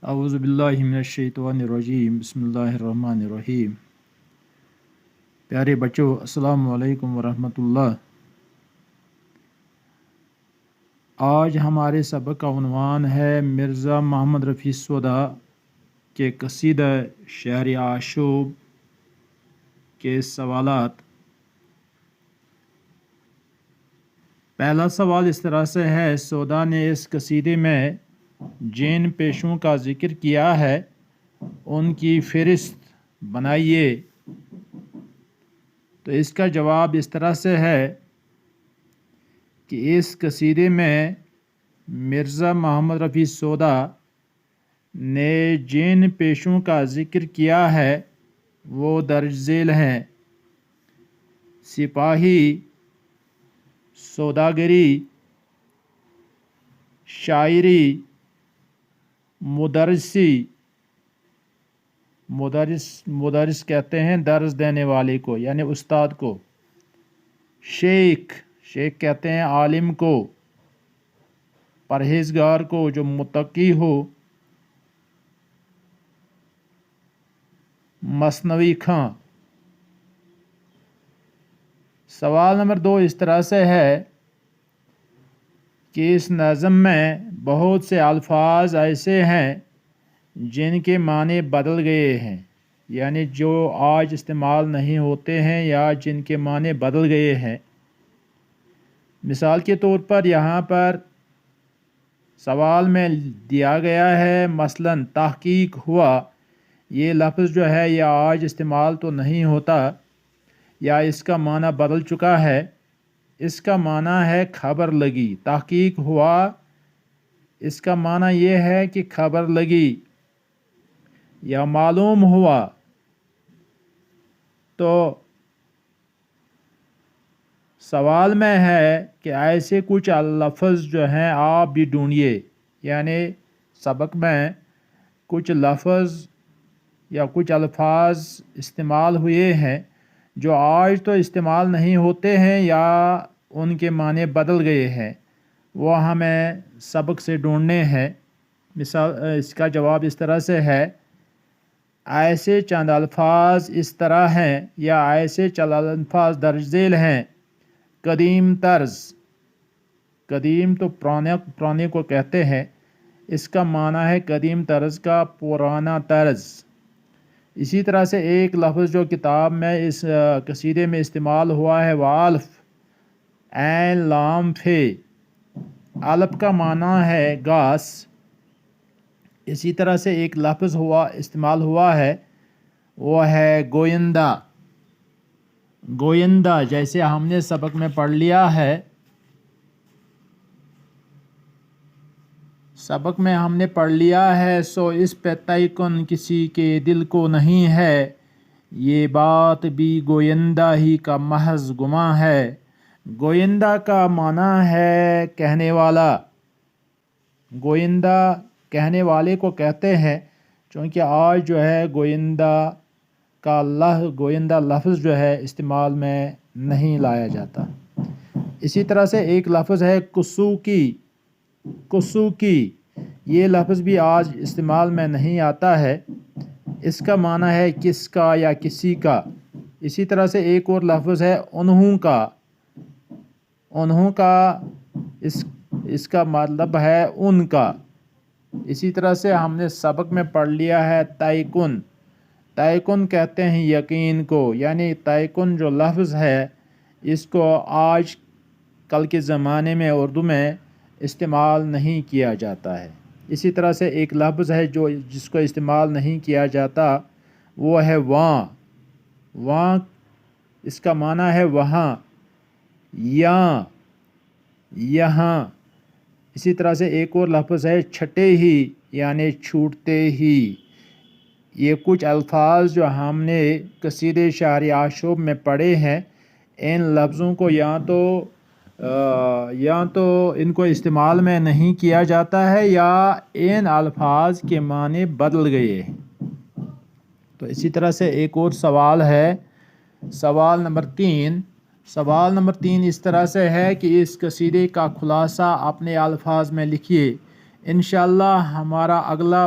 اعوذ باللہ من الشیطان الرجیم بسم اللہ الرحمن الرحیم۔ پیارے بچوں، السلام علیکم ورحمۃ اللہ۔ آج ہمارے سبق کا عنوان ہے مرزا محمد رفیع سودا کے قصیدہ شہر آشوب کے سوالات۔ پہلا سوال اس طرح سے ہے، سودا نے اس قصیدے میں جن پیشوں کا ذکر کیا ہے ان کی فہرست بنائیے۔ تو اس کا جواب اس طرح سے ہے کہ اس قصیدے میں مرزا محمد رفیع سودا نے جن پیشوں کا ذکر کیا ہے وہ درج ذیل ہیں: سپاہی، سوداگری، شاعری، مدرس کہتے ہیں درس دینے والے کو یعنی استاد کو، شیخ کہتے ہیں عالم کو، پرہیزگار کو جو متقی ہو، مثنوی خاں۔ سوال نمبر 2 اس طرح سے ہے کہ اس نظم میں بہت سے الفاظ ایسے ہیں جن کے معنی بدل گئے ہیں، یعنی جو آج استعمال نہیں ہوتے ہیں یا جن کے معنی بدل گئے ہیں۔ مثال کے طور پر یہاں پر سوال میں دیا گیا ہے مثلا تحقیق ہوا، یہ لفظ جو ہے یہ آج استعمال تو نہیں ہوتا یا اس کا معنی بدل چکا ہے۔ اس کا معنی ہے خبر لگی۔ تحقیق ہوا، اس کا معنی یہ ہے کہ خبر لگی یا معلوم ہوا۔ تو سوال میں ہے کہ ایسے کچھ لفظ جو ہیں آپ بھی ڈھونڈیے، یعنی سبق میں کچھ لفظ یا کچھ الفاظ استعمال ہوئے ہیں جو آج تو استعمال نہیں ہوتے ہیں یا ان کے معنی بدل گئے ہیں، وہ ہمیں سبق سے ڈھونڈنے ہیں۔ مثال اس کا جواب اس طرح سے ہے، ایسے چند الفاظ اس طرح ہیں یا ایسے چند الفاظ درج ذیل ہیں: قدیم طرز، قدیم تو پرانے کو کہتے ہیں، اس کا معنی ہے قدیم طرز کا پرانا طرز۔ اسی طرح سے ایک لفظ جو کتاب میں اس قصیدے میں استعمال ہوا ہے وہ الف، عین لام فے۔ الف کا معنی ہے گھاس۔ اسی طرح سے ایک لفظ استعمال ہوا ہے وہ ہے گویندہ۔ گویندہ جیسے ہم نے سبق میں پڑھ لیا ہے، سو اس پہ تیقن کسی کے دل کو نہیں ہے، یہ بات بھی گویندہ ہی کا محض گمان ہے۔ گویندہ کا معنی ہے کہنے والا۔ گویندہ کہنے والے کو کہتے ہیں، چونکہ آج جو ہے گویندہ لفظ جو ہے استعمال میں نہیں لایا جاتا۔ اسی طرح سے ایک لفظ ہے کسوکی، یہ لفظ بھی آج استعمال میں نہیں آتا ہے، اس کا معنی ہے کس کا یا کسی کا۔ اسی طرح سے ایک اور لفظ ہے انہوں کا، اس کا مطلب ہے ان کا۔ اسی طرح سے ہم نے سبق میں پڑھ لیا ہے تیقن کہتے ہیں یقین کو، یعنی تیقن جو لفظ ہے اس کو آج کل کے زمانے میں اردو میں استعمال نہیں کیا جاتا ہے۔ اسی طرح سے ایک لفظ ہے جس کو استعمال نہیں کیا جاتا، وہ ہے وہاں، اس کا معنی ہے وہاں، یہاں۔ اسی طرح سے ایک اور لفظ ہے چھٹے ہی، یعنی چھوٹتے ہی۔ یہ کچھ الفاظ جو ہم نے قصیدے شہر آشوب میں پڑھے ہیں، ان لفظوں کو یا تو ان کو استعمال میں نہیں کیا جاتا ہے یا ان الفاظ کے معنی بدل گئے ہیں۔ تو اسی طرح سے ایک اور سوال ہے، سوال نمبر 3 اس طرح سے ہے کہ اس قصیدے کا خلاصہ اپنے الفاظ میں لکھیے۔ انشاءاللہ ہمارا اگلا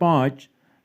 5।